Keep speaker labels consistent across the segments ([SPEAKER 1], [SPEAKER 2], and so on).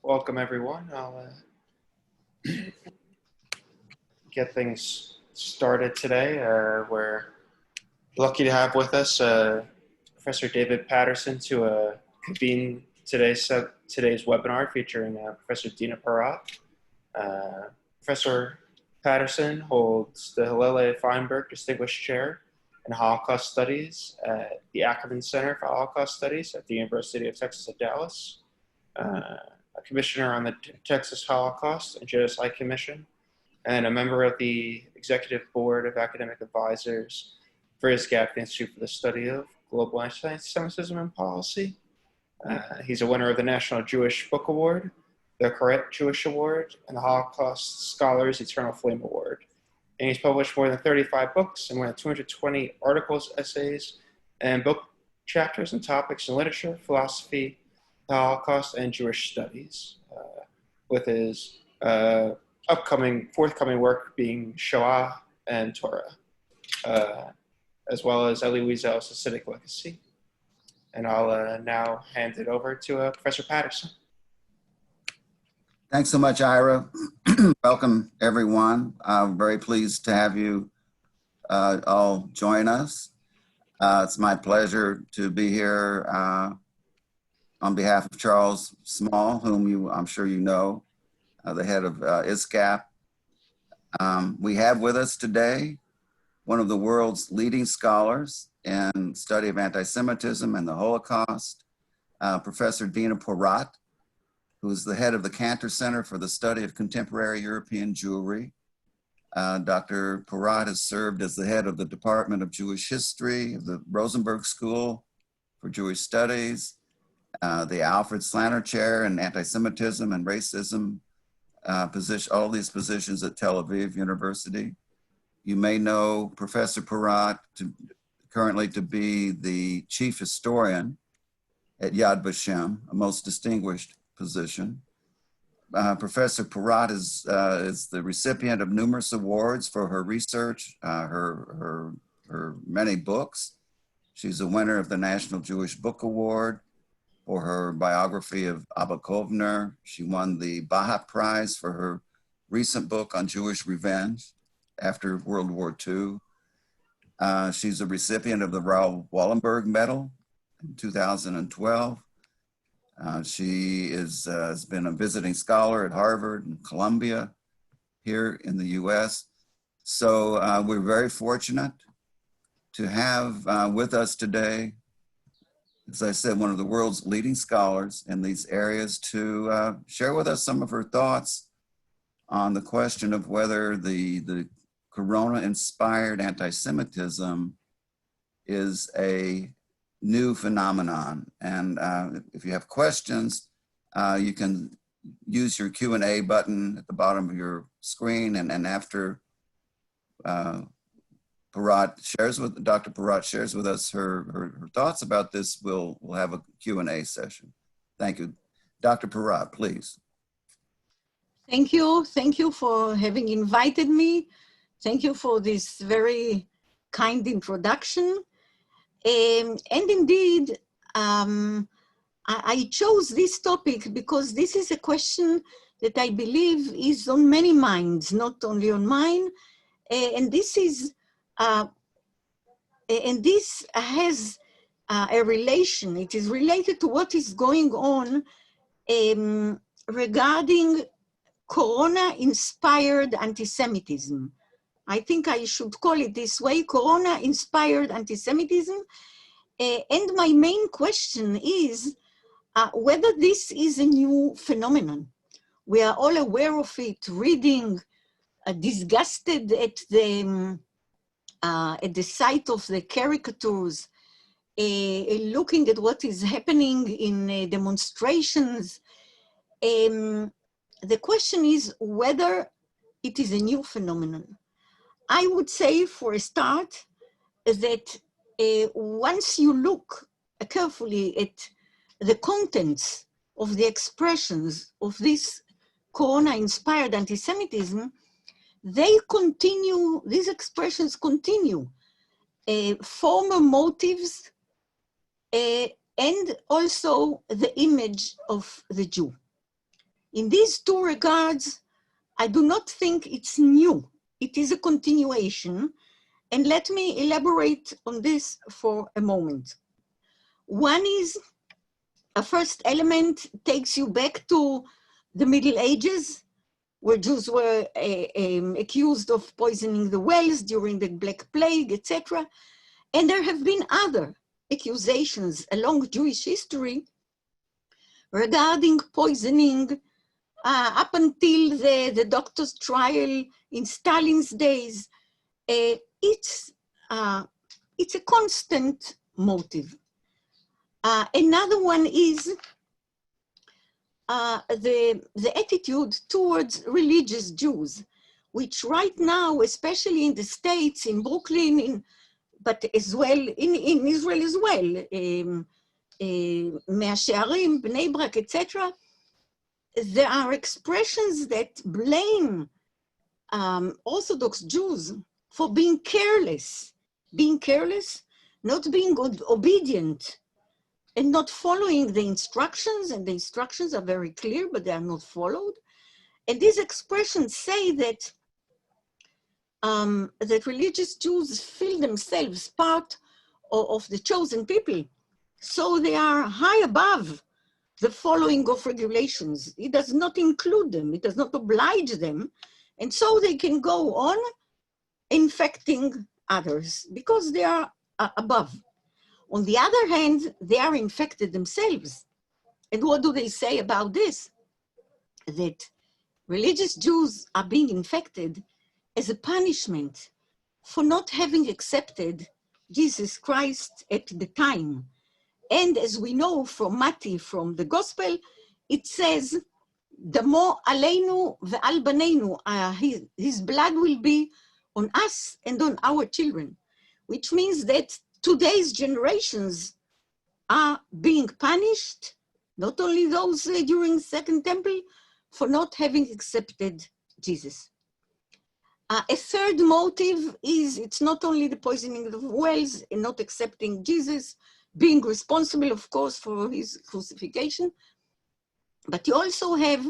[SPEAKER 1] Welcome everyone. I'll get things started today. We're lucky to have with us Professor David Patterson to convene today's webinar featuring Professor Dina Porat. Professor Patterson holds the Hillel Feinberg Distinguished Chair in Holocaust Studies at the Ackerman Center for Holocaust Studies at the University of Texas at Dallas. A commissioner on the Texas Holocaust and Genocide Commission, and a member of the Executive Board of Academic Advisors for ISGAP, the Institute for the Study of Global Antisemitism and Policy. He's a winner of the National Jewish Book Award, the Koret Jewish Award, and the Holocaust Scholars Eternal Flame Award. And he's published more than 35 books and more than 220 articles, essays, and book chapters and topics in literature, philosophy, the Holocaust, and Jewish studies, with his forthcoming work being Shoah and Torah, as well as Elie Wiesel's Hasidic Legacy. And I'll now hand it over to Professor Patterson.
[SPEAKER 2] Thanks so much, Ira. Welcome, everyone. I'm very pleased to have you all join us. It's my pleasure to be here on behalf of Charles Small, whom I'm sure you know, the head of ISGAP. We have with us today one of the world's leading scholars in study of anti-Semitism and the Holocaust, Professor Dina Porat, who is the head of the Kantor Center for the Study of Contemporary European Jewry. Dr. Porat has served as the head of the Department of Jewish History of the Rosenberg School for Jewish Studies, the Alfred Slanter Chair in Anti-Semitism and Racism, all these positions at Tel Aviv University. You may know Professor Porat currently to be the chief historian at Yad Vashem, a most distinguished position. Professor Porat is the recipient of numerous awards for her research, her many books. She's a winner of the National Jewish Book Award for her biography of Abba Kovner. She won the Bahat Prize for her recent book on Jewish revenge after World War II. She's a recipient of the Raoul Wallenberg Medal in 2012. She has been a visiting scholar at Harvard and Columbia here in the US. So we're very fortunate to have with us today, as I said, one of the world's leading scholars in these areas to share with us some of her thoughts on the question of whether the Corona-inspired anti-Semitism is a new phenomenon. And if you have questions, you can use your Q&A button at the bottom of your screen, and after Dr. Porat shares with us her thoughts about this, we'll have a Q&A session. Thank you. Dr. Porat, please.
[SPEAKER 3] Thank you for having invited me. Thank you for this very kind introduction. And indeed, I chose this topic because this is a question that I believe is on many minds, not only on mine. And this has a relation. It is related to what is going on regarding Corona-inspired anti-Semitism. I think I should call it this way, Corona-inspired anti-Semitism. And my main question is whether this is a new phenomenon. We are all aware of it, reading, disgusted at the sight of the caricatures, looking at what is happening in demonstrations. The question is whether it is a new phenomenon. I would say for a start that once you look carefully at the contents of the expressions of this Corona-inspired anti-Semitism, these expressions continue former motives and also the image of the Jew. In these two regards, I do not think it's new. It is a continuation. And let me elaborate on this for a moment. One is, a first element takes you back to the Middle Ages, where Jews were accused of poisoning the wells during the Black Plague, etc. And there have been other accusations along Jewish history regarding poisoning up until the doctor's trial in Stalin's days. It's a constant motive. Another one is the attitude towards religious Jews, which right now, especially in the States, in Brooklyn, but as well in Israel as well, Mea Shearim, Bnei Brak, etc., there are expressions that blame Orthodox Jews for being careless, not being obedient, and not following the instructions, and the instructions are very clear, but they are not followed. And these expressions say that that religious Jews feel themselves part of the chosen people, so they are high above the following of regulations. It does not include them, it does not oblige them, and so they can go on infecting others because they are above. On the other hand, they are infected themselves. And what do they say about this? That religious Jews are being infected as a punishment for not having accepted Jesus Christ at the time. And as we know from Matthew, from the gospel, it says, Damo aleinu ve'al baneinu, his blood will be on us and on our children, which means that today's generations are being punished, not only those during Second Temple, for not having accepted Jesus. A third motive is it's not only the poisoning of wells and not accepting Jesus, being responsible, of course, for his crucifixion, but you also have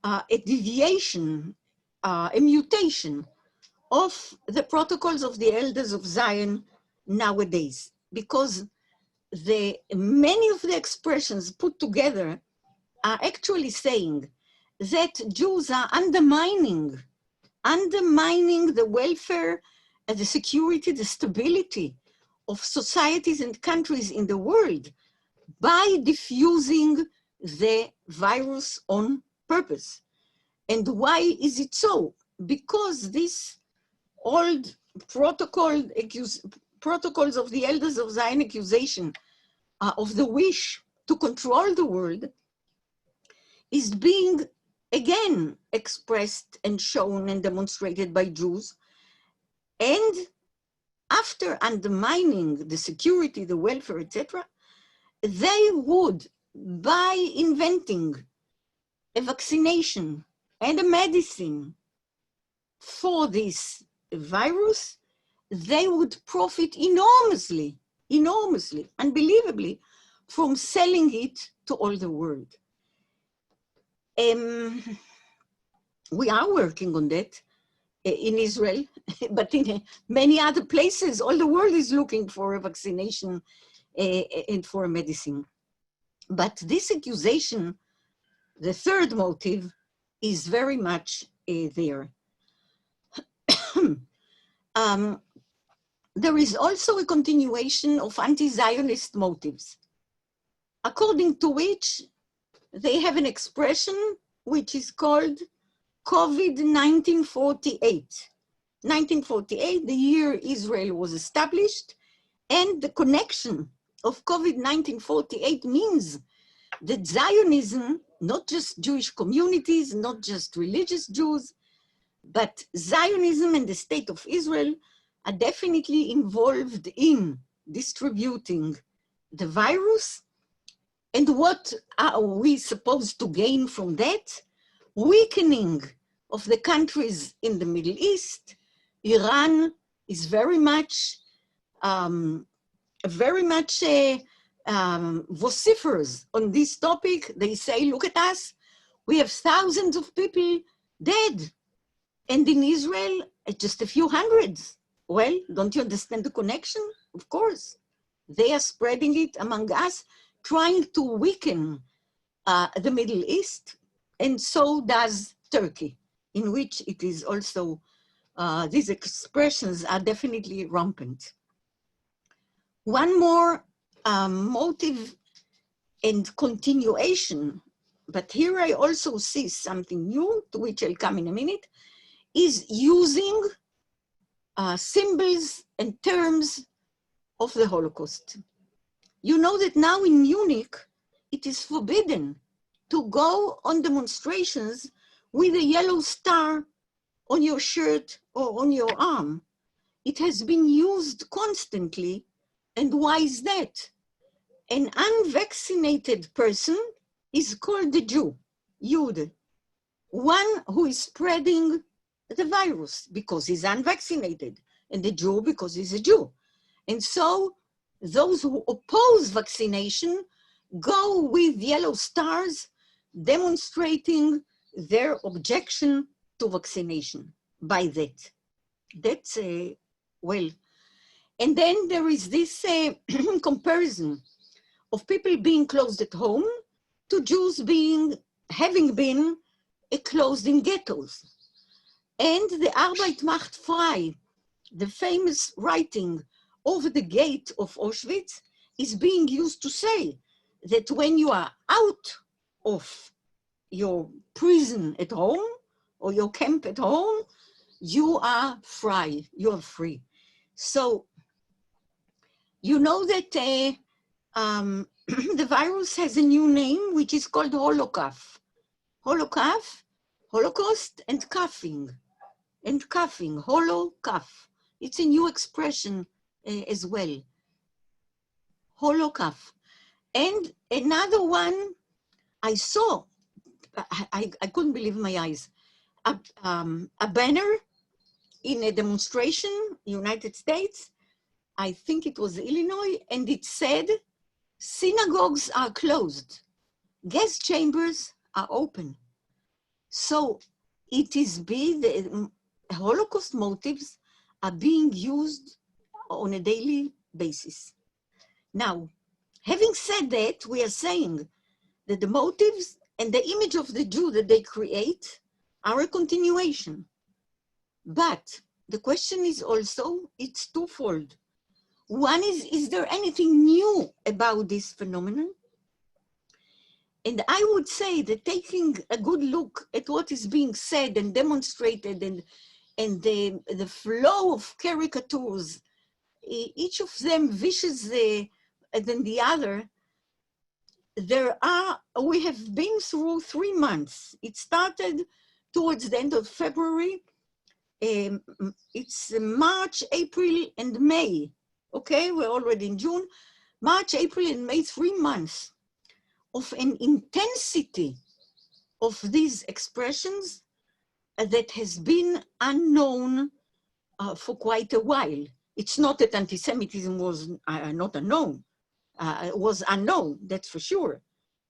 [SPEAKER 3] a deviation, a mutation of the protocols of the elders of Zion nowadays, because many of the expressions put together are actually saying that Jews are undermining the welfare, the security, the stability of societies and countries in the world by diffusing the virus on purpose. And why is it so? Because these old protocols of the elders of Zion accusation of the wish to control the world is being again expressed and shown and demonstrated by Jews. And after undermining the security, the welfare, etc., they would, by inventing a vaccination and a medicine for this virus, they would profit enormously, unbelievably, from selling it to all the world. We are working on that in Israel, but in many other places, all the world is looking for a vaccination and for a medicine. But this accusation, the third motive, is very much there. There is also a continuation of anti-Zionist motives, according to which they have an expression which is called COVID-1948. 1948, the year Israel was established, and the connection of COVID-1948 means that Zionism, not just Jewish communities, not just religious Jews, but Zionism and the state of Israel are definitely involved in distributing the virus. And what are we supposed to gain from that? Weakening of the countries in the Middle East. Iran is very much vociferous on this topic. They say, look at us, We have thousands of people dead. And in Israel, just a few hundreds. Well, don't you understand the connection? Of course. They are spreading it among us, trying to weaken the Middle East, and so does Turkey, in which it is also, these expressions are definitely rampant. One more motive and continuation, but here I also see something new, to which I'll come in a minute, is using symbols and terms of the Holocaust. You know that now in Munich, it is forbidden to go on demonstrations with a yellow star on your shirt or on your arm. It has been used constantly. And why is that? An unvaccinated person is called the Jew, Jude, one who is spreading the virus because he's unvaccinated, and the Jew because he's a Jew. And so those who oppose vaccination go with yellow stars demonstrating their objection to vaccination by that. That's, well, and then there is this comparison of people being closed at home to Jews having been closed in ghettos. And the Arbeit macht frei, the famous writing over the gate of Auschwitz, is being used to say that when you are out of your prison at home or your camp at home, you are free, you are free. So, you know that the virus has a new name, which is called Holocaust. Holocaust and cuffing. And cuffing, holo-cuff. It's a new expression as well. Holo-cuff. And another one I saw, I couldn't believe my eyes, a banner in a demonstration, United States, I think it was Illinois, and it said, synagogues are closed, gas chambers are open. So it is the Holocaust motives are being used on a daily basis. Now, having said that, we are saying that the motives and the image of the Jew that they create are a continuation. But the question is also, it's twofold. One is there anything new about this phenomenon? And I would say that taking a good look at what is being said and demonstrated and the flow of caricatures, each of them vicious than the other, we have been through 3 months. It started towards the end of February. It's March, April, and May. Okay, we're already in June. March, April, and May, 3 months of an intensity of these expressions that has been unknown for quite a while. It's not that anti-Semitism was not unknown. It was unknown, that's for sure.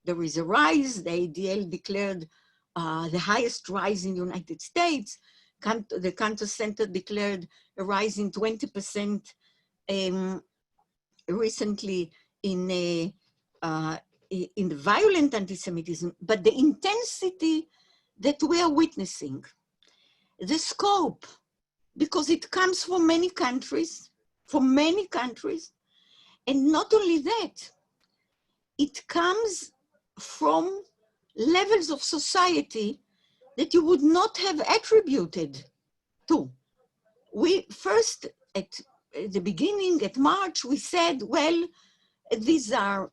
[SPEAKER 3] There is a rise. The ADL declared the highest rise in the United States. The Kantor Center declared a rise in 20% recently in the violent anti-Semitism, but the intensity that we are witnessing, the scope, because it comes from many countries, and not only that, it comes from levels of society that you would not have attributed to. We first, at the beginning, at March, we said, well, these are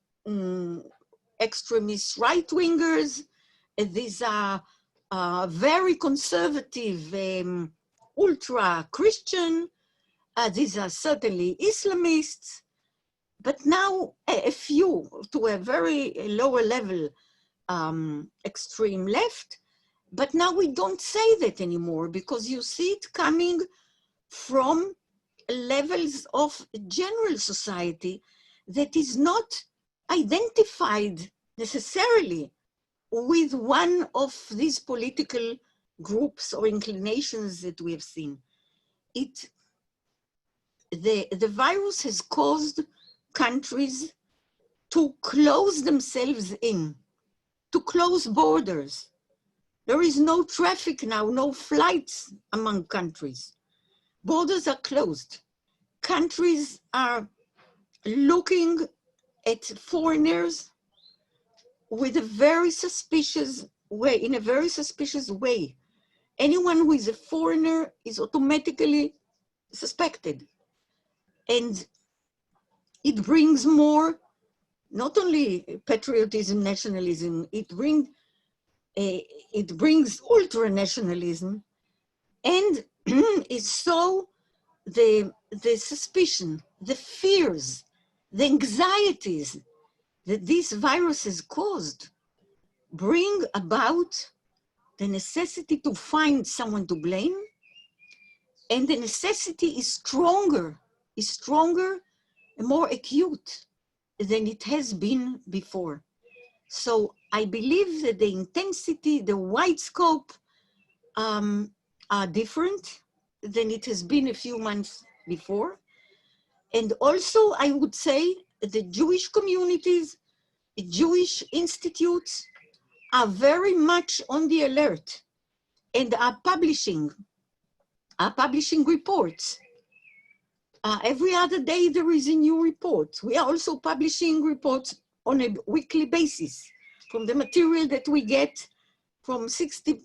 [SPEAKER 3] extremist right-wingers, these are very conservative, ultra-Christian, these are certainly Islamists, but now a few, to a very lower level, extreme left, but now we don't say that anymore because you see it coming from levels of general society that is not identified necessarily with one of these political groups or inclinations that we have seen. The virus has caused countries to close themselves in, to close borders. There is no traffic now, no flights among countries. Borders are closed. Countries are looking at foreigners with a very suspicious way, in a very suspicious way. Anyone who is a foreigner is automatically suspected. And it brings more, not only patriotism, nationalism, it brings ultra-nationalism, and it's so the suspicion, the fears, the anxieties that these viruses caused bring about the necessity to find someone to blame, and the necessity is stronger and more acute than it has been before. So I believe that the intensity, the wide scope are different than it has been a few months before. And also I would say the Jewish communities, the Jewish institutes are very much on the alert and are publishing reports. Every other day there is a new report. We are also publishing reports on a weekly basis from the material that we get from 60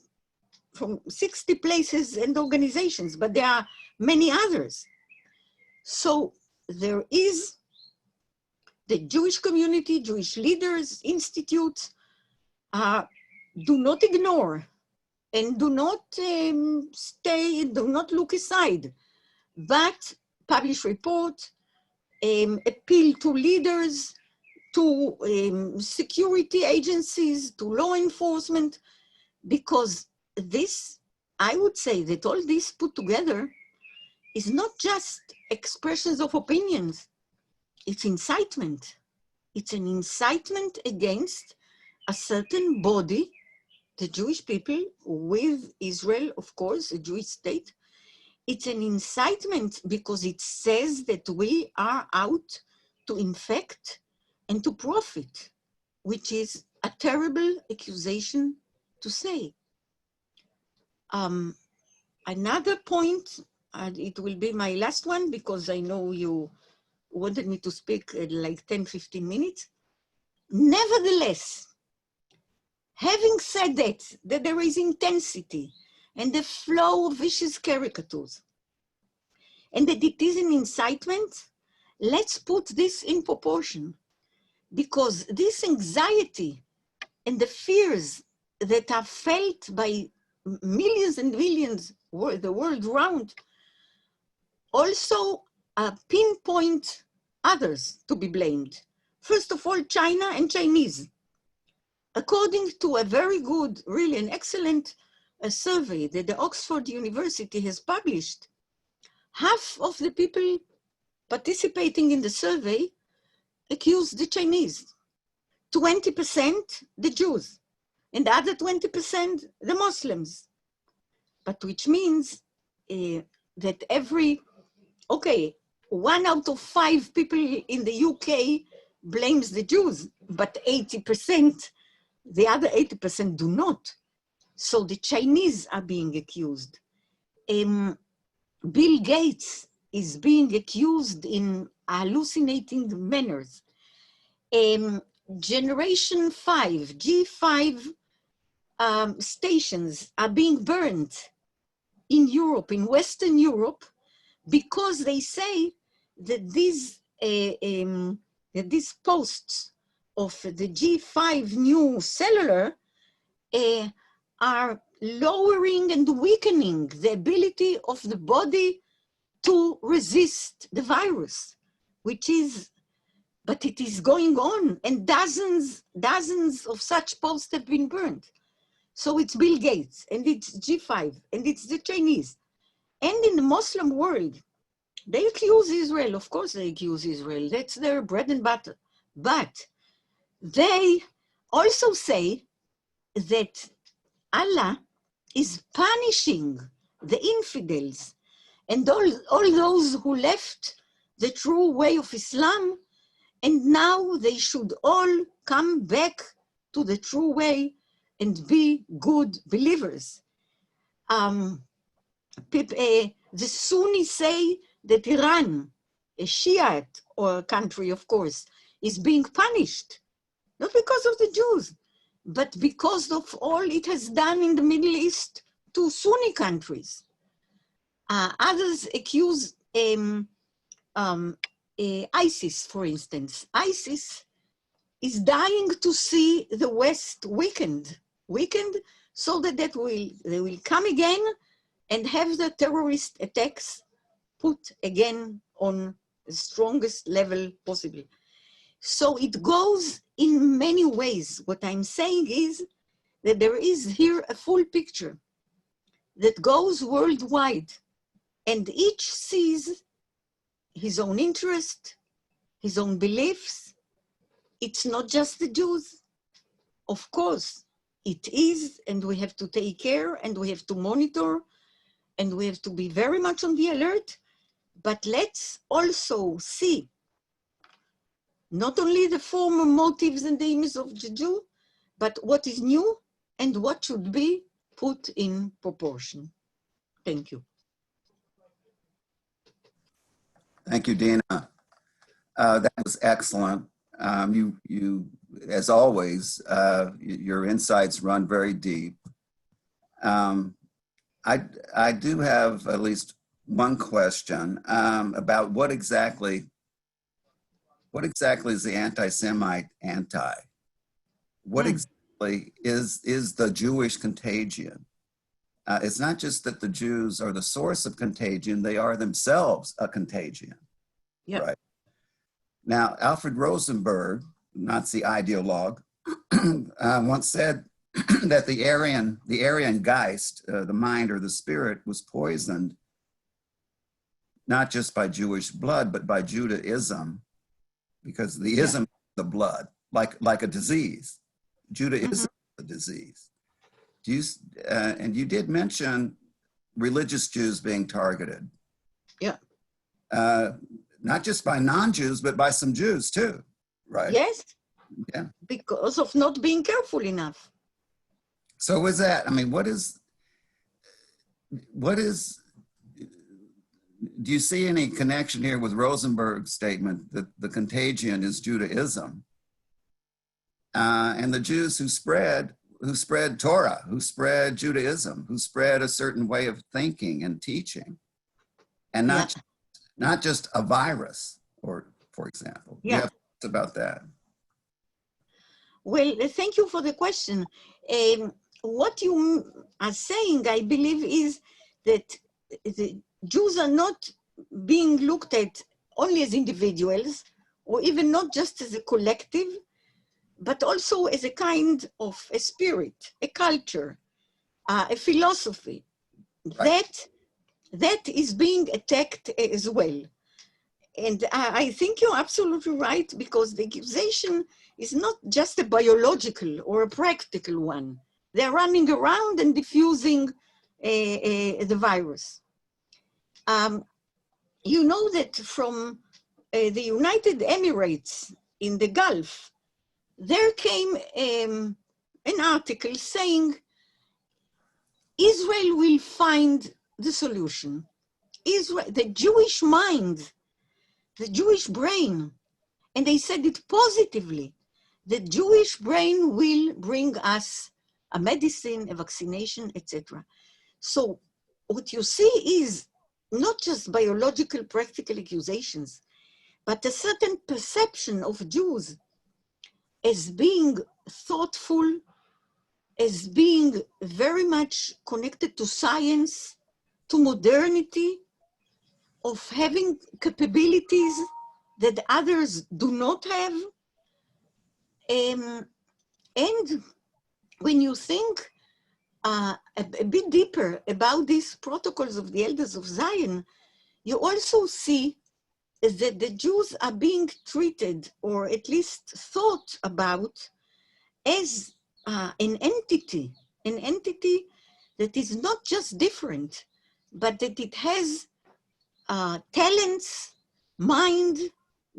[SPEAKER 3] places and organizations, but there are many others. So there is the Jewish community, Jewish leaders, institutes, do not ignore and do not do not look aside, but publish report, appeal to leaders, to security agencies, to law enforcement, because this, I would say that all this put together is not just expressions of opinions, it's incitement. It's an incitement against a certain body, the Jewish people, with Israel, of course, a Jewish state. It's an incitement because it says that we are out to infect and to profit, which is a terrible accusation to say. Another point, and it will be my last one because I know you wanted me to speak like 10, 15 minutes. Nevertheless, having said that there is intensity and the flow of vicious caricatures, and that it is an incitement, let's put this in proportion, because this anxiety and the fears that are felt by millions and millions the world around also pinpoint others to be blamed. First of all, China and Chinese. According to a very good, really an excellent survey that the Oxford University has published, half of the people participating in the survey accused the Chinese, 20% the Jews, and the other 20% the Muslims. But which means that okay, 1 out of 5 people in the UK blames the Jews, but 80%, the other 80% do not. So the Chinese are being accused. Bill Gates is being accused in hallucinating manners. Generation 5, G5 stations are being burned in Europe, in Western Europe, because they say that these posts of the G5 new cellular are lowering and weakening the ability of the body to resist the virus, which is, but it is going on, and dozens of such posts have been burned. So it's Bill Gates, and it's G5, and it's the Chinese. And in the Muslim world, they accuse Israel. Of course they accuse Israel. That's their bread and butter. But they also say that Allah is punishing the infidels and all those who left the true way of Islam, and now they should all come back to the true way and be good believers. The Sunnis say that Iran, a Shiite or country, of course, is being punished, not because of the Jews, but because of all it has done in the Middle East to Sunni countries. Others accuse ISIS, for instance. ISIS is dying to see the West weakened so that they will come again and have the terrorist attacks put again on the strongest level possible. So it goes in many ways. What I'm saying is that there is here a full picture that goes worldwide, and each sees his own interest, his own beliefs. It's not just the Jews. Of course, it is, and we have to take care, and we have to monitor, and we have to be very much on the alert. But let's also see not only the former motives and the aims of the Jew, but what is new and what should be put in proportion. Thank you.
[SPEAKER 2] Thank you, Dina. That was excellent. You, as always, your insights run very deep. I do have at least one question about what exactly is the anti-Semite anti? What exactly is the Jewish contagion? It's not just that the Jews are the source of contagion, they are themselves a contagion.
[SPEAKER 3] Yep.
[SPEAKER 2] Right. Now, Alfred Rosenberg, Nazi ideologue, once said that the Aryan Geist, the mind or the spirit, was poisoned not just by Jewish blood, but by Judaism, because the ism is the blood, like a disease. Judaism is a disease. And you did mention religious Jews being targeted.
[SPEAKER 3] Yeah.
[SPEAKER 2] Not just by non-Jews, but by some Jews too, right?
[SPEAKER 3] Yes.
[SPEAKER 2] Yeah.
[SPEAKER 3] Because of not being careful enough.
[SPEAKER 2] So is that, I mean, what is, do you see any connection here with Rosenberg's statement that the contagion is Judaism? And the Jews who spread Torah, who spread Judaism, who spread a certain way of thinking and teaching, and not just a virus, or for example.
[SPEAKER 3] Yeah.
[SPEAKER 2] You have thoughts about that?
[SPEAKER 3] Well, thank you for the question. What you are saying, I believe, is that the Jews are not being looked at only as individuals, or even not just as a collective, but also as a kind of a spirit, a culture, a philosophy. Right. That is being attacked as well. And I think you're absolutely right, because the accusation is not just a biological or a practical one. They're running around and diffusing the virus. You know that from the United Emirates in the Gulf, there came an article saying Israel will find the solution. Israel, the Jewish mind, the Jewish brain, and they said it positively, the Jewish brain will bring us a medicine, a vaccination, etc. So what you see is not just biological practical accusations, but a certain perception of Jews as being thoughtful, as being very much connected to science, to modernity, of having capabilities that others do not have. And when you think a bit deeper about these protocols of the Elders of Zion, you also see that the Jews are being treated, or at least thought about, as an entity that is not just different, but that it has talents, mind,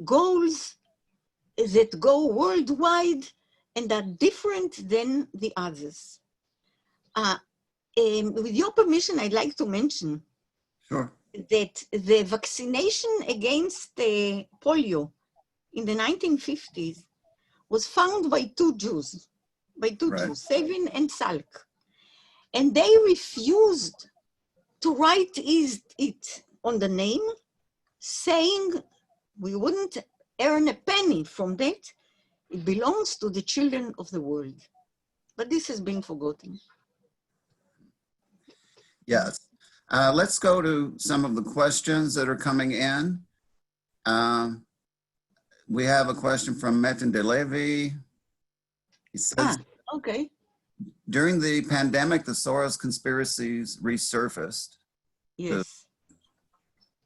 [SPEAKER 3] goals that go worldwide and are different than the others. With your permission, I'd like to mention
[SPEAKER 2] Sure.
[SPEAKER 3] that the vaccination against polio in the 1950s was found by two Jews,
[SPEAKER 2] Right.
[SPEAKER 3] Savin and Salk. And they refused to write it on the name, saying we wouldn't earn a penny from that. It belongs to the children of the world. But this has been forgotten.
[SPEAKER 2] Yes. Let's go to some of the questions that are coming in. We have a question from Metin Delevi. He says,
[SPEAKER 3] Okay.
[SPEAKER 2] during the pandemic, the Soros conspiracies resurfaced.
[SPEAKER 3] Yes.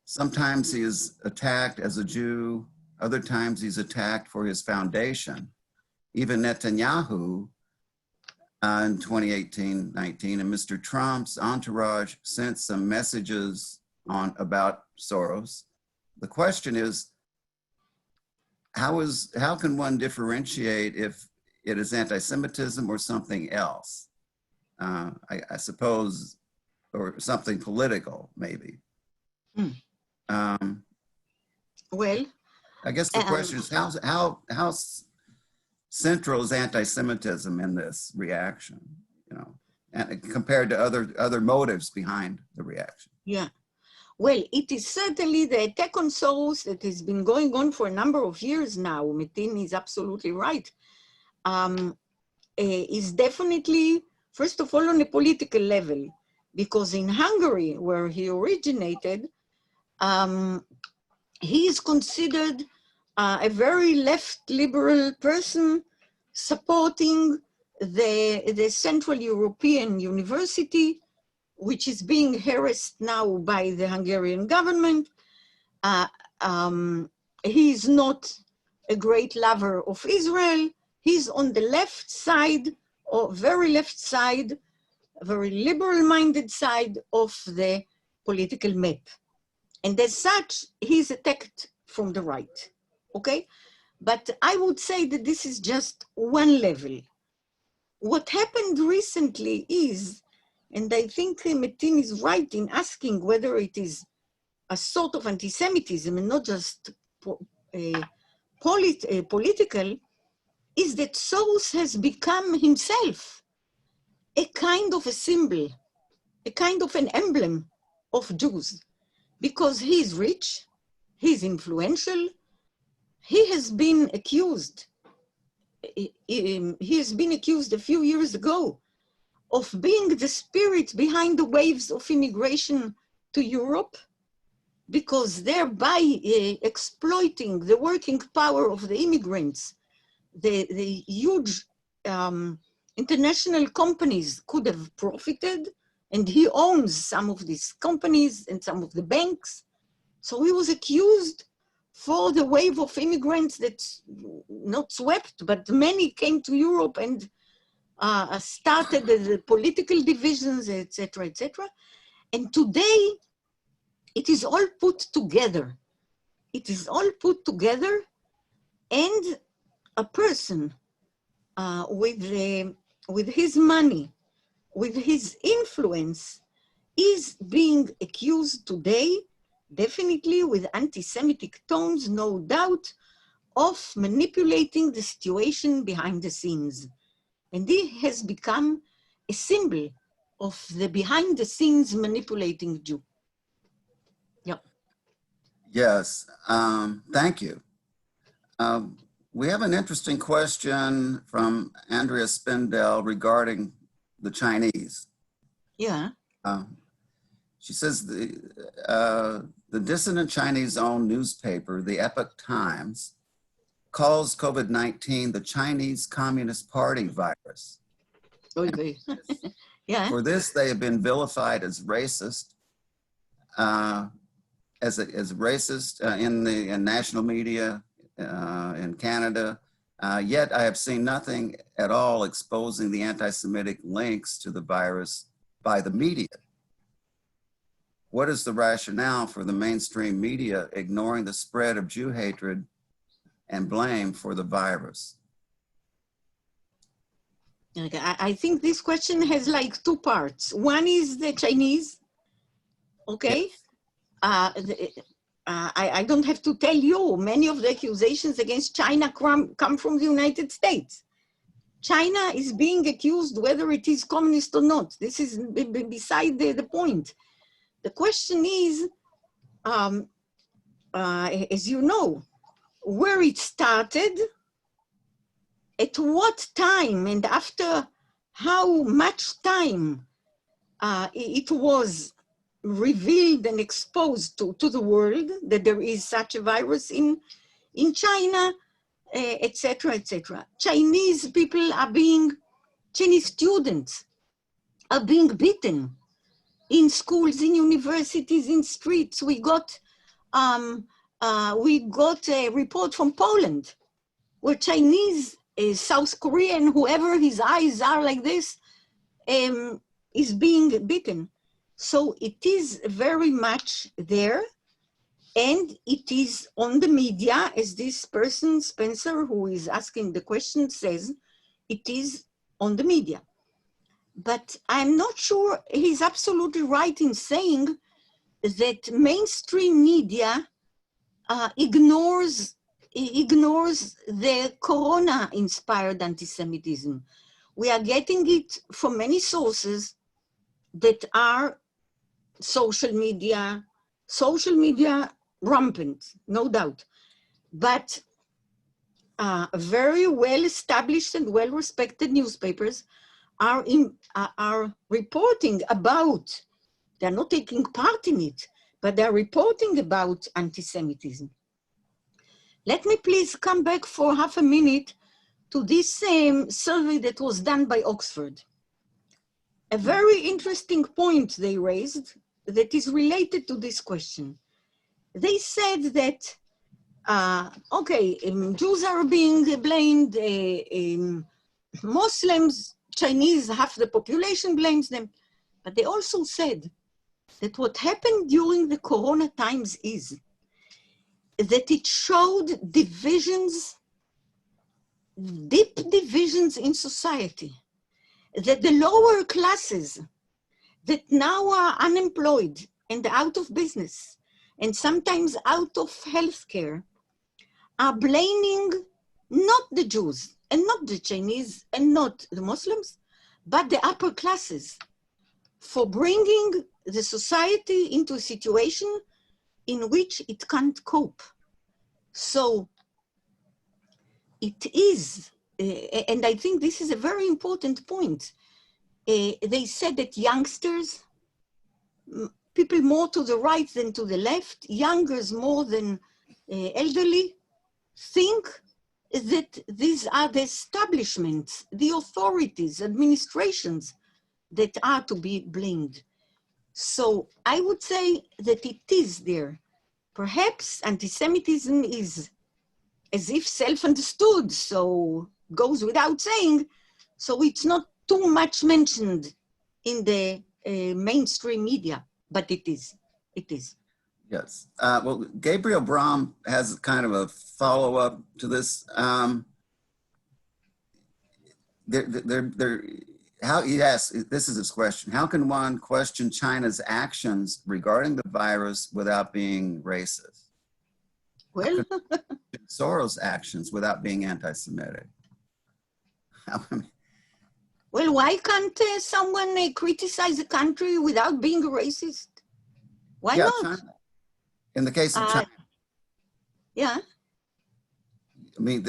[SPEAKER 2] Sometimes he is attacked as a Jew. Other times he's attacked for his foundation. Even Netanyahu in 2018-19 and Mr. Trump's entourage sent some messages about Soros. The question is, how can one differentiate if it is anti-Semitism or something else? I suppose, or something political, maybe.
[SPEAKER 3] Well,
[SPEAKER 2] I guess the question is, how central is anti-Semitism in this reaction, and compared to other motives behind the reaction?
[SPEAKER 3] Yeah. Well, it is certainly the attack on Soros that has been going on for a number of years now. Metin is absolutely right. Is definitely, first of all, on a political level, because in Hungary, where he originated, he is considered a very left liberal person supporting the Central European University, which is being harassed now by the Hungarian government. He is not a great lover of Israel. He's on the left side, or very left side, a very liberal-minded side of the political map. And as such, he's attacked from the right, okay? But I would say that this is just one level. What happened recently is, and I think Metin is right in asking whether it is a sort of anti-Semitism and not just political, is that Soros has become himself a kind of a symbol, a kind of an emblem of Jews, because he's rich, he's influential, he has been accused a few years ago of being the spirit behind the waves of immigration to Europe, because thereby exploiting the working power of the immigrants, the huge international companies could have profited, and he owns some of these companies and some of the banks. So he was accused for the wave of immigrants that not swept, but many came to Europe and started the political divisions, etc., etc. And today, it is all put together. It is all put together, and a person with his money, with his influence, is being accused today, definitely with anti-Semitic tones, no doubt, of manipulating the situation behind the scenes. And he has become a symbol of the behind the scenes manipulating Jew. Yeah.
[SPEAKER 2] Yes, thank you. We have an interesting question from Andrea Spindel regarding the Chinese.
[SPEAKER 3] Yeah.
[SPEAKER 2] She says the dissident Chinese-owned newspaper, the Epoch Times, calls COVID-19 the Chinese Communist Party virus.
[SPEAKER 3] Okay. Yeah.
[SPEAKER 2] For this, they have been vilified as racist, in national media in Canada, Yet I have seen nothing at all exposing the anti-Semitic links to the virus by the media. What is the rationale for the mainstream media ignoring the spread of Jew hatred and blame for the virus?
[SPEAKER 3] Okay, I think this question has like two parts. One is the Chinese, okay?
[SPEAKER 2] Yes.
[SPEAKER 3] I don't have to tell you, many of the accusations against China come from the United States. China is being accused whether it is communist or not. This is beside the point. The question is, as you know, where it started, at what time, and after how much time it was revealed and exposed to the world that there is such a virus in China, etc., etc. Chinese people are Chinese students are being beaten in schools, in universities, in streets. We got a report from Poland where Chinese, South Korean, whoever his eyes are like this, is being beaten. So it is very much there, and it is on the media, as this person, Spencer, who is asking the question, says, it is on the media. But I'm not sure he's absolutely right in saying that mainstream media ignores the corona-inspired anti-Semitism. We are getting it from many sources that are social media rampant, no doubt, but very well-established and well-respected newspapers are reporting about, they're not taking part in it, but they're reporting about anti-Semitism. Let me please come back for half a minute to this same survey that was done by Oxford. A very interesting point they raised that is related to this question. They said that, Jews are being blamed, Muslims, Chinese, half the population blames them, but they also said that what happened during the corona times is that it showed divisions, deep divisions in society, that the lower classes that now are unemployed and out of business and sometimes out of healthcare are blaming not the Jews and not the Chinese and not the Muslims, but the upper classes for bringing the society into a situation in which it can't cope. So it is, and I think this is a very important point. They said that youngsters, people more to the right than to the left, youngers more than elderly, think that these are the establishments, the authorities, administrations that are to be blamed. So I would say that it is there. Perhaps anti-Semitism is as if self-understood, so goes without saying, so it's not too much mentioned in the mainstream media, but it is.
[SPEAKER 2] Yes. Well, Gabriel Brom has kind of a follow-up to this. How he asks, this is his question: how can one question China's actions regarding the virus without being racist?
[SPEAKER 3] Well,
[SPEAKER 2] Soros' actions without being anti-Semitic?
[SPEAKER 3] well, why can't someone criticize a country without being a racist? Why not?
[SPEAKER 2] China. In the case of China.
[SPEAKER 3] Yeah.
[SPEAKER 2] I mean,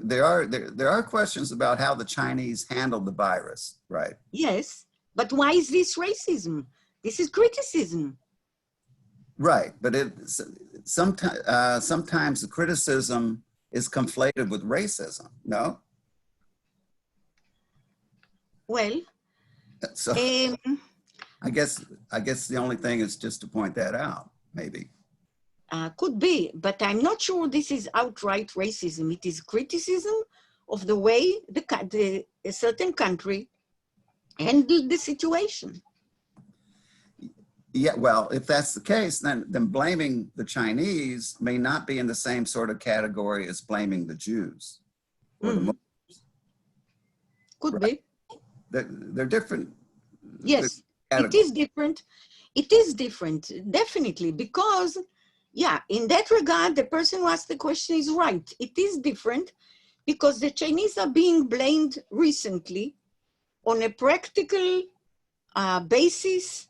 [SPEAKER 2] there are questions about how the Chinese handled the virus, right?
[SPEAKER 3] Yes, but why is this racism? This is criticism.
[SPEAKER 2] Right, but sometimes the criticism is conflated with racism. No.
[SPEAKER 3] Well,
[SPEAKER 2] so I guess the only thing is just to point that out, maybe.
[SPEAKER 3] Could be, but I'm not sure this is outright racism. It is criticism of the way a certain country handled the situation.
[SPEAKER 2] Yeah, well, if that's the case, then blaming the Chinese may not be in the same sort of category as blaming the Jews or the Muslims.
[SPEAKER 3] Could
[SPEAKER 2] Right?
[SPEAKER 3] be.
[SPEAKER 2] They're different.
[SPEAKER 3] Yes, it is different. It is different, definitely, because, yeah, in that regard, the person who asked the question is right. It is different because the Chinese are being blamed recently on a practical basis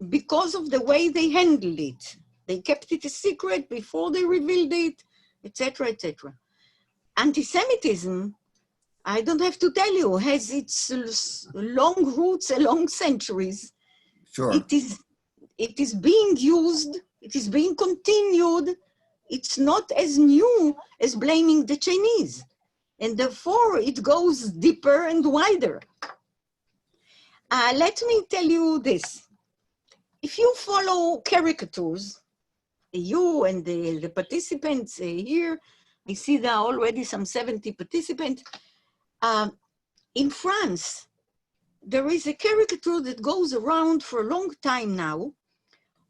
[SPEAKER 3] because of the way they handled it. They kept it a secret before they revealed it, etc., etc. Anti-Semitism, I don't have to tell you, has its long roots along centuries.
[SPEAKER 2] Sure.
[SPEAKER 3] It is being used, it is being continued. It's not as new as blaming the Chinese. And therefore, it goes deeper and wider. Let me tell you this. If you follow caricatures, you and the participants here, I see there are already some 70 participants. In France, there is a caricature that goes around for a long time now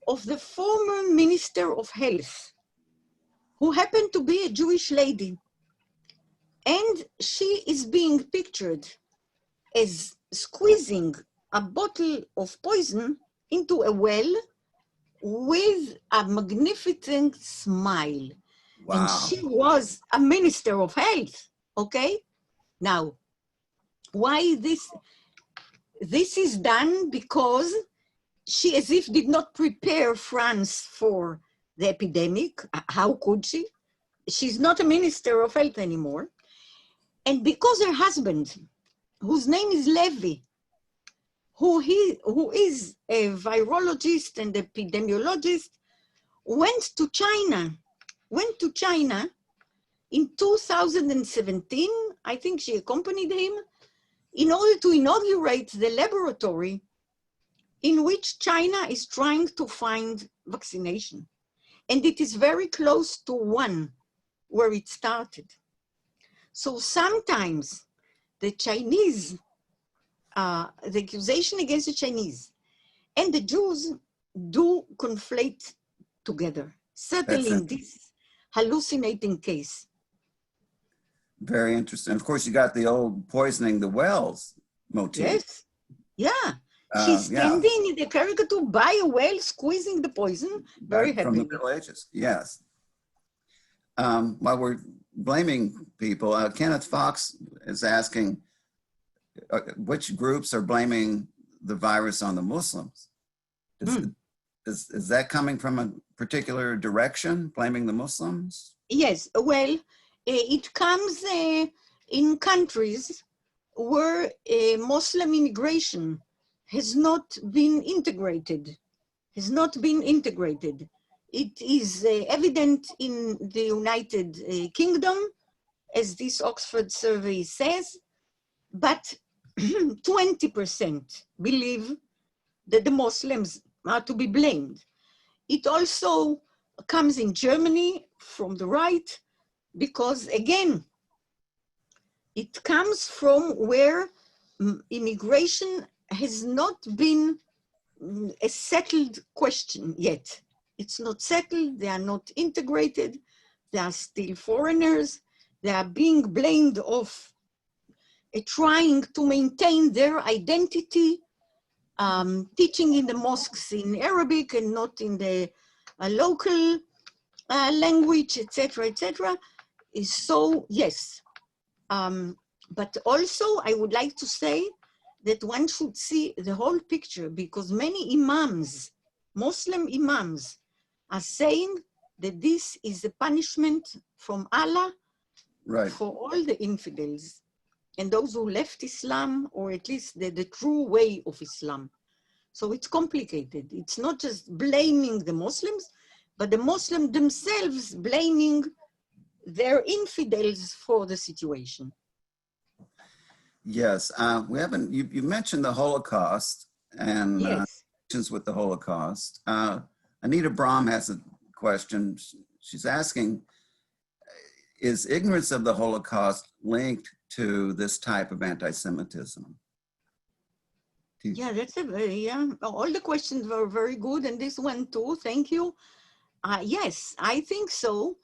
[SPEAKER 3] of the former Minister of Health, who happened to be a Jewish lady. And she is being pictured as squeezing a bottle of poison into a well with a magnificent smile.
[SPEAKER 2] Wow.
[SPEAKER 3] And she was a Minister of Health, okay? Now, why this? This is done because she as if did not prepare France for the epidemic. How could she? She's not a Minister of Health anymore. And because her husband, whose name is Levy, who is a virologist and epidemiologist, went to China in 2017, I think she accompanied him, in order to inaugurate the laboratory in which China is trying to find vaccination. And it is very close to one where it started. So sometimes the Chinese, the accusation against the Chinese and the Jews do conflate together, certainly in this hallucinating case.
[SPEAKER 2] Very interesting. Of course, you got the old poisoning the wells motif.
[SPEAKER 3] Yes, yeah. She's standing in the caricature by a well, squeezing the poison, very happily.
[SPEAKER 2] From the Middle Ages, yes. While we're blaming people, Kenneth Fox is asking which groups are blaming the virus on the Muslims? Is that coming from a particular direction, blaming the Muslims?
[SPEAKER 3] Yes, well, it comes in countries where Muslim immigration has not been integrated, It is evident in the United Kingdom, as this Oxford survey says, but 20% believe that the Muslims are to be blamed. It also comes in Germany from the right, because again, it comes from where immigration has not been a settled question yet. It's not settled, they are not integrated, they are still foreigners, they are being blamed of trying to maintain their identity, teaching in the mosques in Arabic and not in the local language, etc., etc. So yes, but also I would like to say that one should see the whole picture, because many imams, Muslim imams, are saying that this is a punishment from Allah for all the infidels and those who left Islam, or at least the true way of Islam. So it's complicated. It's not just blaming the Muslims, but the Muslims themselves blaming their infidels for the situation.
[SPEAKER 2] Yes, we haven't, you mentioned the Holocaust and
[SPEAKER 3] yes.
[SPEAKER 2] with the Holocaust. Anita Brahm has a question. She's asking, is ignorance of the Holocaust linked to this type of anti-Semitism?
[SPEAKER 3] Yeah, that's a very, yeah. All the questions were very good, and this one too. Thank you. Yes, I think so.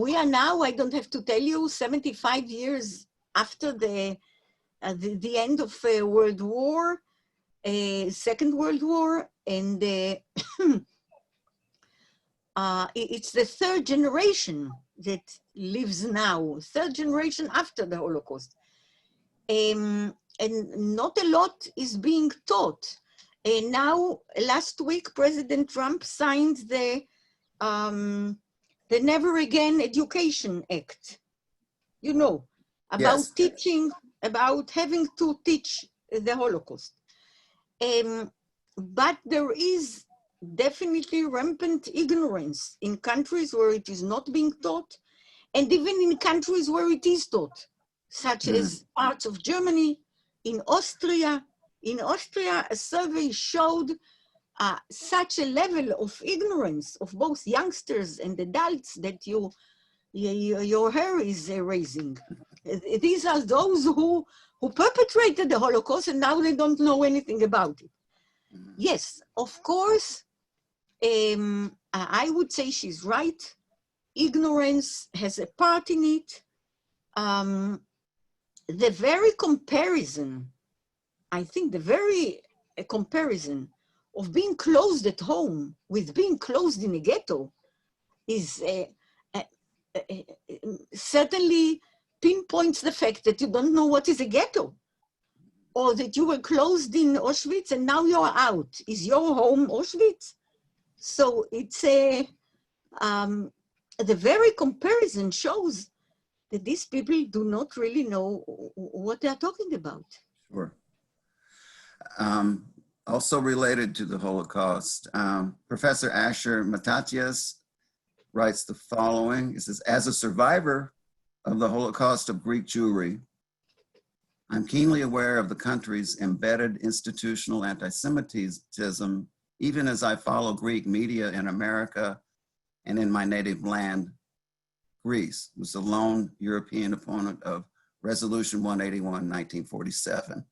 [SPEAKER 3] We are now, I don't have to tell you, 75 years after the end of World War, Second World War, and it's the third generation that lives now, third generation after the Holocaust. And not a lot is being taught. Now, last week, President Trump signed the Never Again Education Act, you know, about
[SPEAKER 2] Yes.
[SPEAKER 3] teaching, about having to teach the Holocaust. But there is definitely rampant ignorance in countries where it is not being taught, and even in countries where it is taught, such as parts of Germany, in Austria. In Austria, a survey showed such a level of ignorance of both youngsters and adults that your hair is raising. These are those who perpetrated the Holocaust, and now they don't know anything about it. Yes, of course, I would say she's right. Ignorance has a part in it. The very comparison, I think the very comparison of being closed at home with being closed in a ghetto is certainly pinpoints the fact that you don't know what is a ghetto, or that you were closed in Auschwitz and now you're out. Is your home Auschwitz? So it's the very comparison shows that these people do not really know what they're talking about.
[SPEAKER 2] Sure. Also related to the Holocaust, Professor Asher Matatias writes the following. He says, as a survivor of the Holocaust of Greek Jewry, I'm keenly aware of the country's embedded institutional anti-Semitism, even as I follow Greek media in America and in my native land, Greece, who's the lone European opponent of Resolution 181, 1947.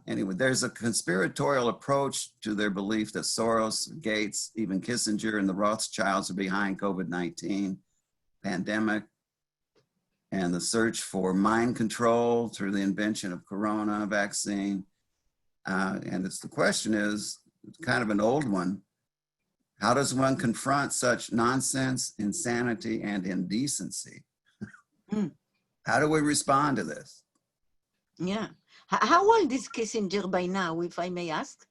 [SPEAKER 2] Anyway, there's a conspiratorial approach to their belief that Soros, Gates, even Kissinger and the Rothschilds are behind COVID-19 pandemic and the search for mind control through the invention of corona vaccine. And the question is, it's kind of an old one. How does one confront such nonsense, insanity, and indecency? How do we respond to this?
[SPEAKER 3] Yeah. How old is Kissinger by now, if I may ask?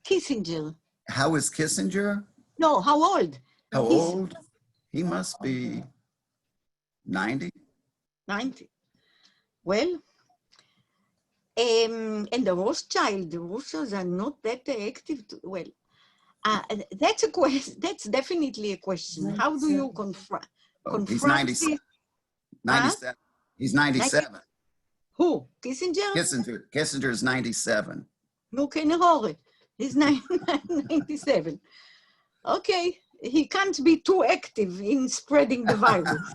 [SPEAKER 3] Kissinger.
[SPEAKER 2] How is Kissinger?
[SPEAKER 3] No, how old?
[SPEAKER 2] How old? He must be 90. 90.
[SPEAKER 3] Well, and the Rothschilds are not that active. Well, that's a question. That's definitely a question. How do you confront?
[SPEAKER 2] He's 97. 97. He's 97.
[SPEAKER 3] Who? Kissinger?
[SPEAKER 2] Kissinger is 97.
[SPEAKER 3] No, he's 97. Okay, he can't be too active in spreading the virus.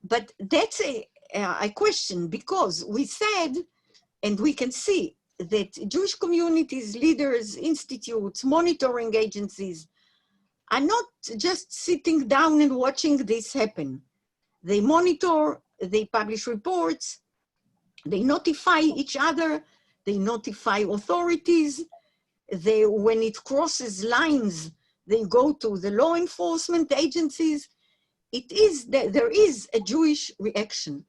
[SPEAKER 3] But that's a question, because we said, and we can see that Jewish communities, leaders, institutes, monitoring agencies are not just sitting down and watching this happen. They monitor, they publish reports, they notify each other, they notify authorities. When it crosses lines, they go to the law enforcement agencies. There is a Jewish reaction.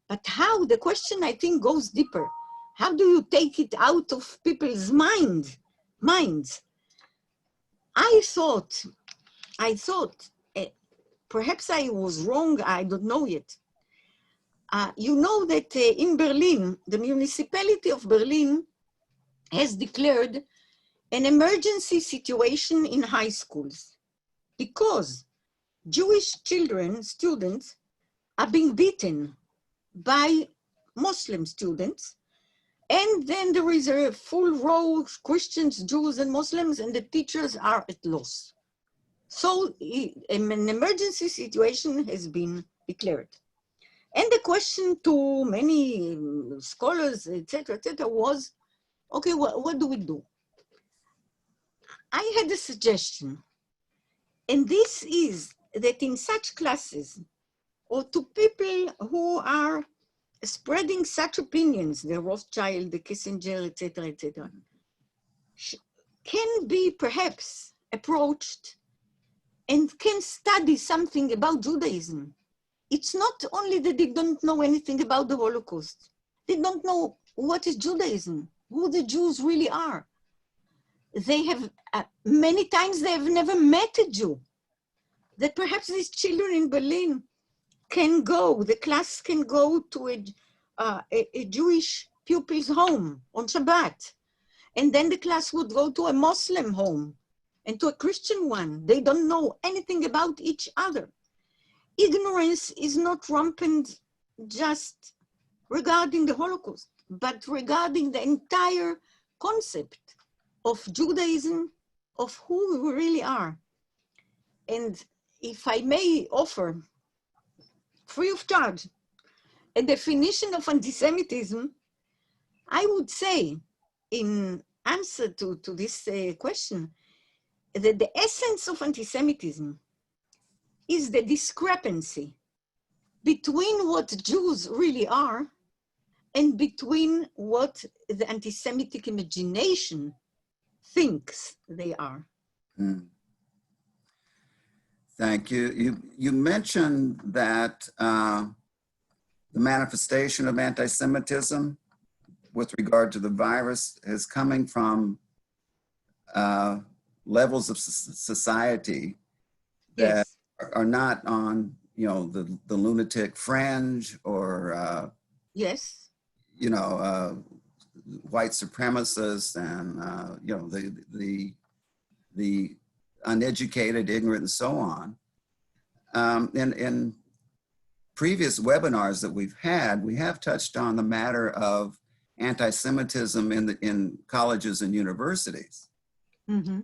[SPEAKER 3] But how, the question I think goes deeper. How do you take it out of people's minds? I thought, perhaps I was wrong, I don't know yet. You know that in Berlin, the municipality of Berlin has declared an emergency situation in high schools because Jewish students, are being beaten by Muslim students And then there is a full row of Christians, Jews, and Muslims, and the teachers are at loss. So an emergency situation has been declared. And the question to many scholars, etc., was, okay, what do we do? I had a suggestion, and this is that in such classes, or to people who are spreading such opinions, the Rothschild, the Kissinger, etc., can be perhaps approached and can study something about Judaism. It's not only that they don't know anything about the Holocaust. They don't know what is Judaism, who the Jews really are. They have, many times they have never met a Jew. That perhaps these children in Berlin can go, the class can go to a Jewish pupil's home on Shabbat. And then the class would go to a Muslim home and to a Christian one. They don't know anything about each other. Ignorance is not rampant just regarding the Holocaust, but regarding the entire concept of Judaism, of who we really are. And if I may offer, free of charge, a definition of anti-Semitism, I would say, in answer to this question, that the essence of anti-Semitism is the discrepancy between what Jews really are and between what the anti-Semitic imagination thinks they are.
[SPEAKER 2] Thank you. You mentioned that the manifestation of anti-Semitism with regard to the virus is coming from levels of society that
[SPEAKER 3] Yes.
[SPEAKER 2] are not on, the lunatic fringe or,
[SPEAKER 3] Yes.
[SPEAKER 2] white supremacists and, the uneducated, ignorant, and so on. In previous webinars that we've had, we have touched on the matter of anti-Semitism in colleges and universities,
[SPEAKER 3] Mm-hmm.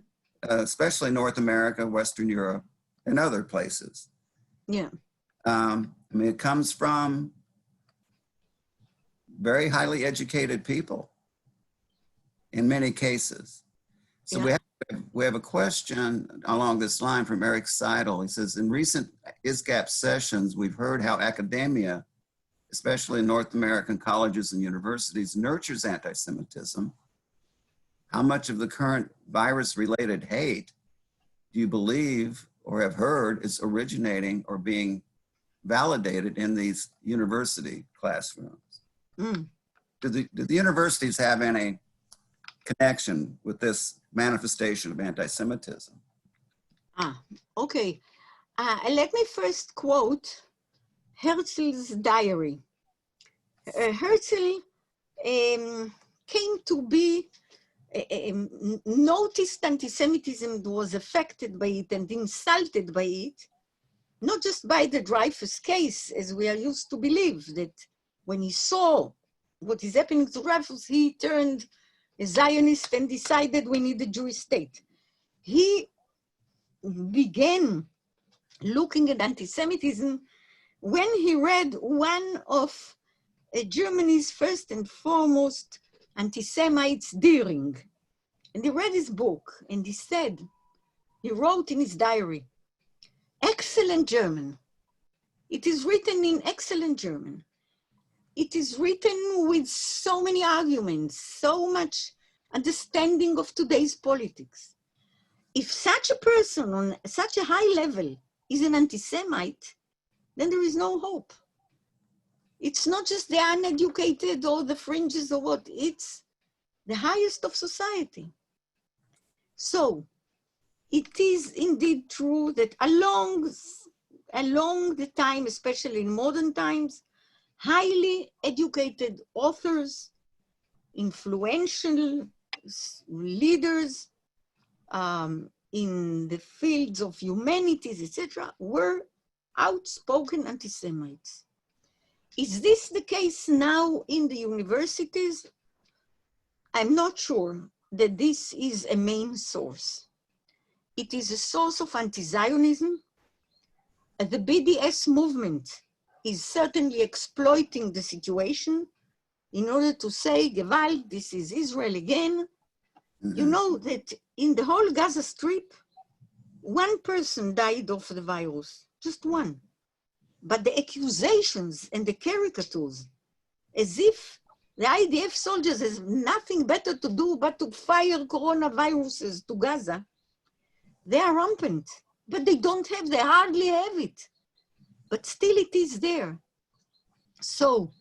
[SPEAKER 2] Especially North America, Western Europe, and other places.
[SPEAKER 3] Yeah.
[SPEAKER 2] It comes from very highly educated people in many cases. So
[SPEAKER 3] Yeah.
[SPEAKER 2] we have a question along this line from Eric Seidel. He says, in recent ISGAP sessions, we've heard how academia, especially in North American colleges and universities, nurtures anti-Semitism. How much of the current virus-related hate do you believe or have heard is originating or being validated in these university classrooms?
[SPEAKER 3] Mm.
[SPEAKER 2] Do the universities have any connection with this manifestation of anti-Semitism?
[SPEAKER 3] Okay. Let me first quote Herzl's diary. Herzl came to be, noticed anti-Semitism, was affected by it and insulted by it, not just by the Dreyfus case, as we are used to believe, that when he saw what is happening to Dreyfus, he turned a Zionist and decided we need a Jewish state. He began looking at anti-Semitism when he read one of Germany's first and foremost anti-Semites, Dühring. And he read his book and he wrote in his diary, excellent German. It is written in excellent German. It is written with so many arguments, so much understanding of today's politics. If such a person on such a high level is an anti-Semite, then there is no hope. It's not just the uneducated or the fringes or what, it's the highest of society. So it is indeed true that along the time, especially in modern times, highly educated authors, influential leaders in the fields of humanities, etc., were outspoken anti-Semites. Is this the case now in the universities? I'm not sure that this is a main source. It is a source of anti-Zionism. The BDS movement is certainly exploiting the situation in order to say, Gewalt, this is Israel again. You know that in the whole Gaza Strip, one person died of the virus, just one. But the accusations and the caricatures, as if the IDF soldiers have nothing better to do but to fire coronaviruses to Gaza, they are rampant, but they hardly have it. But still it is there. So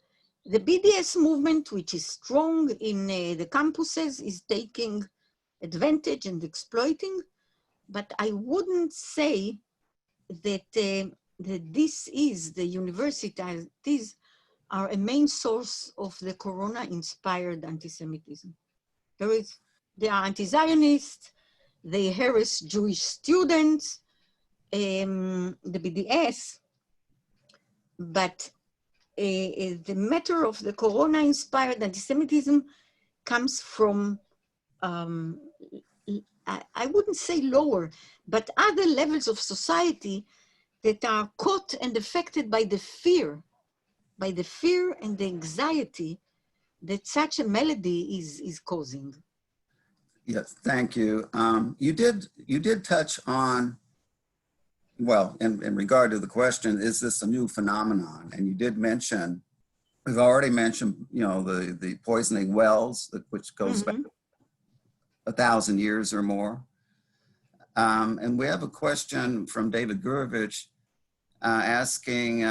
[SPEAKER 3] the BDS movement, which is strong in the campuses, is taking advantage and exploiting, but I wouldn't say that, that this is the universities are a main source of the corona-inspired anti-Semitism. They are anti-Zionist, they harass Jewish students, the BDS, but the matter of the corona-inspired anti-Semitism comes from, I wouldn't say lower, but other levels of society that are caught and affected by the fear and the anxiety that such a melody is causing.
[SPEAKER 2] Yes, thank you. You did touch on, well, in regard to the question, is this a new phenomenon? And you did mention, we've already mentioned, you know, the poisoning wells, which goes back 1,000 years or more. And we have a question from David Gurovich asking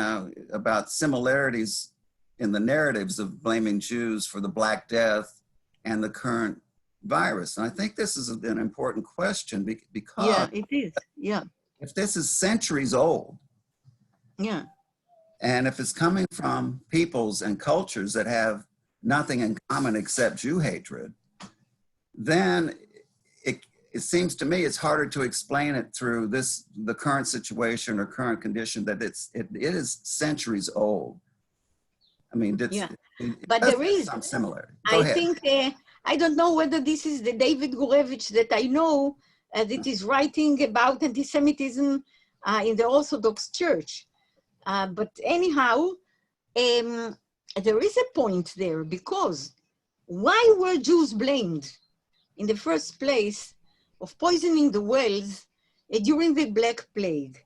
[SPEAKER 2] about similarities in the narratives of blaming Jews for the Black Death and the current virus. And I think this is an important question because—
[SPEAKER 3] Yeah, it is, yeah.
[SPEAKER 2] If this is centuries old,
[SPEAKER 3] yeah,
[SPEAKER 2] and if it's coming from peoples and cultures that have nothing in common except Jew hatred, then it seems to me it's harder to explain it through the current situation or current condition, that it is centuries old. I mean,
[SPEAKER 3] but there is
[SPEAKER 2] some similarity.
[SPEAKER 3] I think, I don't know whether this is the David Gurevich that I know that is writing about anti-Semitism in the Orthodox Church. But anyhow, there is a point there, because why were Jews blamed in the first place of poisoning the wells during the Black Plague?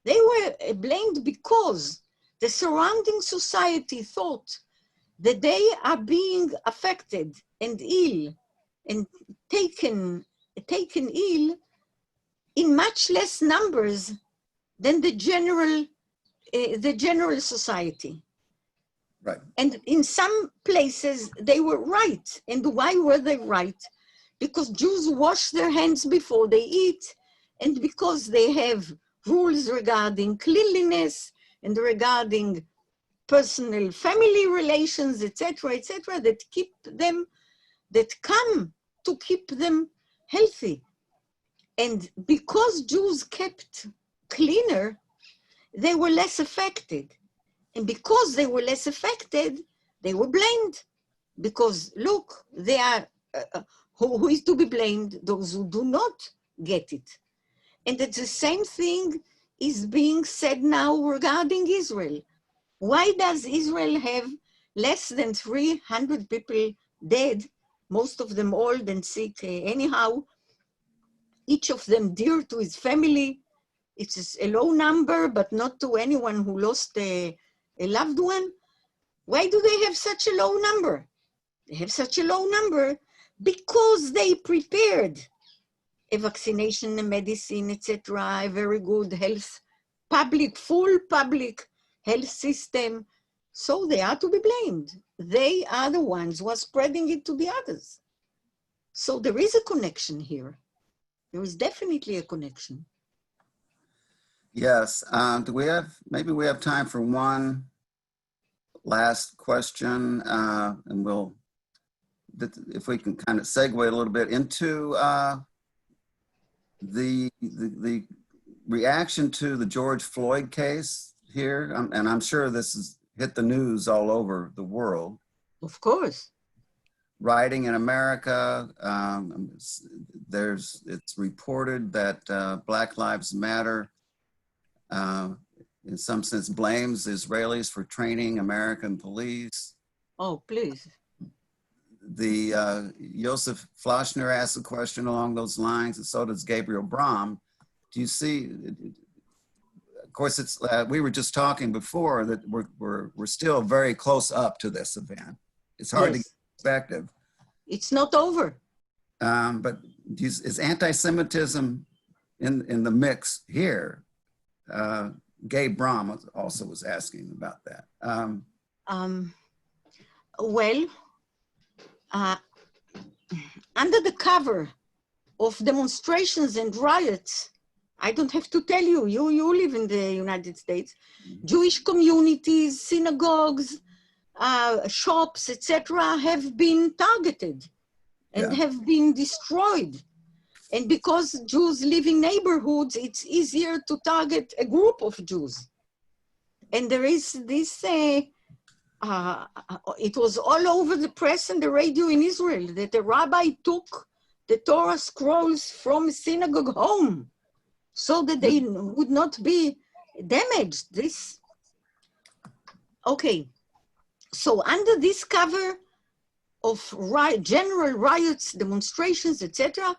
[SPEAKER 3] They were blamed because the surrounding society thought that they are being affected and ill and taken ill in much less numbers than the general society.
[SPEAKER 2] Right.
[SPEAKER 3] And in some places they were right. And why were they right? Because Jews wash their hands before they eat, and because they have rules regarding cleanliness and regarding personal family relations, etc., that keep them, that come to keep them healthy. And because Jews kept cleaner, they were less affected. And because they were less affected, they were blamed. Because look, they are, who is to be blamed? Those who do not get it. And it's the same thing is being said now regarding Israel. Why does Israel have less than 300 people dead, most of them old and sick anyhow, each of them dear to his family? It's a low number, but not to anyone who lost a loved one. Why do they have such a low number? They have such a low number because they prepared a vaccination, a medicine, etc., a very good health, full public health system. So they are to be blamed. They are the ones who are spreading it to the others. So there is a connection here. There is definitely a connection.
[SPEAKER 2] Yes. Maybe we have time for one last question, and if we can kind of segue a little bit into the reaction to the George Floyd case here, and I'm sure this has hit the news all over the world.
[SPEAKER 3] Of course.
[SPEAKER 2] rioting in America. It's reported that Black Lives Matter, in some sense, blames Israelis for training American police.
[SPEAKER 3] Oh, please.
[SPEAKER 2] The Joseph Floshner asked a question along those lines, and so does Gabriel Brom. Do you see? Of course, it's we were just talking before that we're still very close up to this event. It's hard to get perspective.
[SPEAKER 3] It's not over.
[SPEAKER 2] But is anti-Semitism in the mix here? Gabe Brom also was asking about that.
[SPEAKER 3] Well, under the cover of demonstrations and riots, I don't have to tell you, you live in the United States, Jewish communities, synagogues, shops, etc., have been targeted and have been destroyed. And because Jews live in neighborhoods, it's easier to target a group of Jews. And there is this, it was all over the press and the radio in Israel that a rabbi took the Torah scrolls from a synagogue home so that they would not be damaged. Okay. So under this cover of general riots, demonstrations, etc.,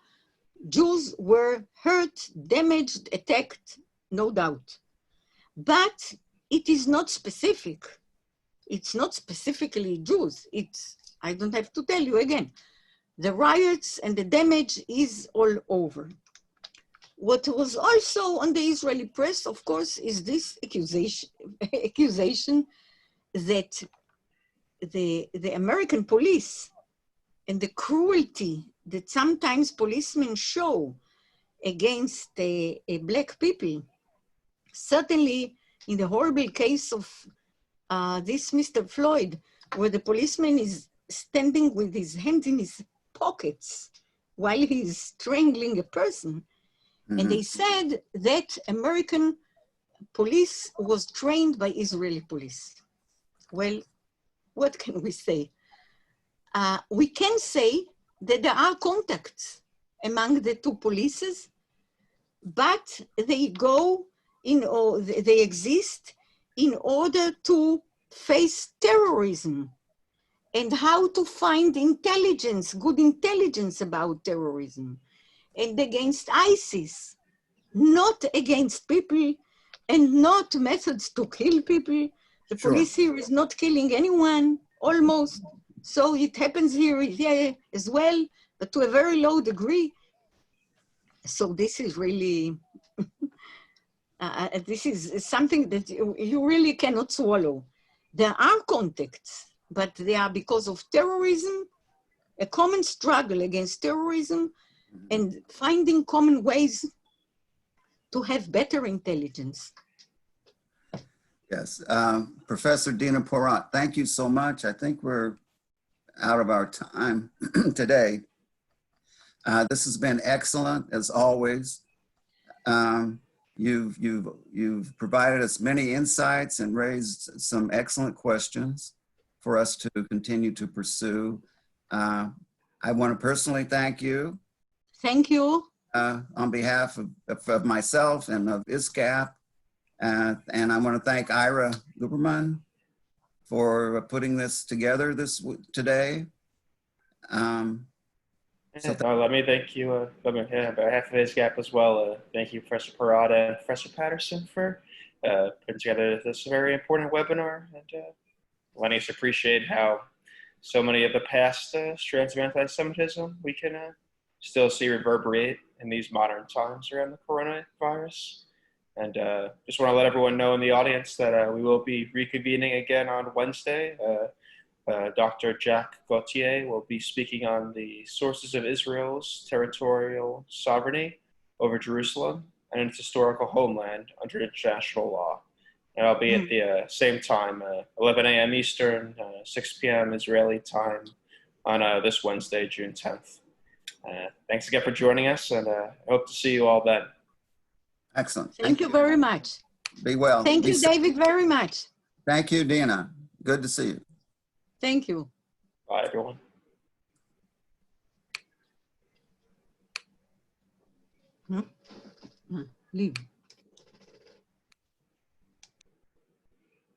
[SPEAKER 3] Jews were hurt, damaged, attacked, no doubt. But it is not specific. It's not specifically Jews. I don't have to tell you again. The riots and the damage is all over. What was also on the Israeli press, of course, is this accusation that the American police and the cruelty that sometimes policemen show against black people, certainly in the horrible case of this Mr. Floyd, where the policeman is standing with his hands in his pockets while he's strangling a person. Mm-hmm. And they said that American police was trained by Israeli police. Well, what can we say? We can say that there are contacts among the two polices, but they they exist in order to face terrorism and how to find intelligence, good intelligence about terrorism, and against ISIS, not against people and not methods to kill people. The police here is not killing anyone, almost. So it happens here as well, but to a very low degree. So this is really, this is something that you really cannot swallow. There are contacts, but they are because of terrorism, a common struggle against terrorism, and finding common ways to have better intelligence.
[SPEAKER 2] Yes, Professor Dina Porat, thank you so much. I think we're out of our time today. This has been excellent, as always. You've provided us many insights and raised some excellent questions for us to continue to pursue. I want to personally thank you.
[SPEAKER 3] Thank you.
[SPEAKER 2] On behalf of myself and of ISGAP. And I want to thank Ira Lieberman for putting this together today.
[SPEAKER 1] Let me thank you on behalf of ISGAP as well. Thank you, Professor Porat and Professor Patterson, for putting together this very important webinar and letting us appreciate how so many of the past strands of anti-Semitism we can still see reverberate in these modern times around the coronavirus. And just want to let everyone know in the audience that we will be reconvening again on Wednesday. Dr. Jack Gauthier will be speaking on the sources of Israel's territorial sovereignty over Jerusalem and its historical homeland under international law. And I'll be at the same time, 11 a.m. Eastern, 6 p.m. Israeli time on this Wednesday, June 10th. Thanks again for joining us, and I hope to see you all then.
[SPEAKER 2] Excellent.
[SPEAKER 3] Thank you very much.
[SPEAKER 2] Be well.
[SPEAKER 3] Thank you, David, very much.
[SPEAKER 2] Thank you, Dina. Good to see you.
[SPEAKER 3] Thank you.
[SPEAKER 1] Bye, everyone.
[SPEAKER 4] Leave.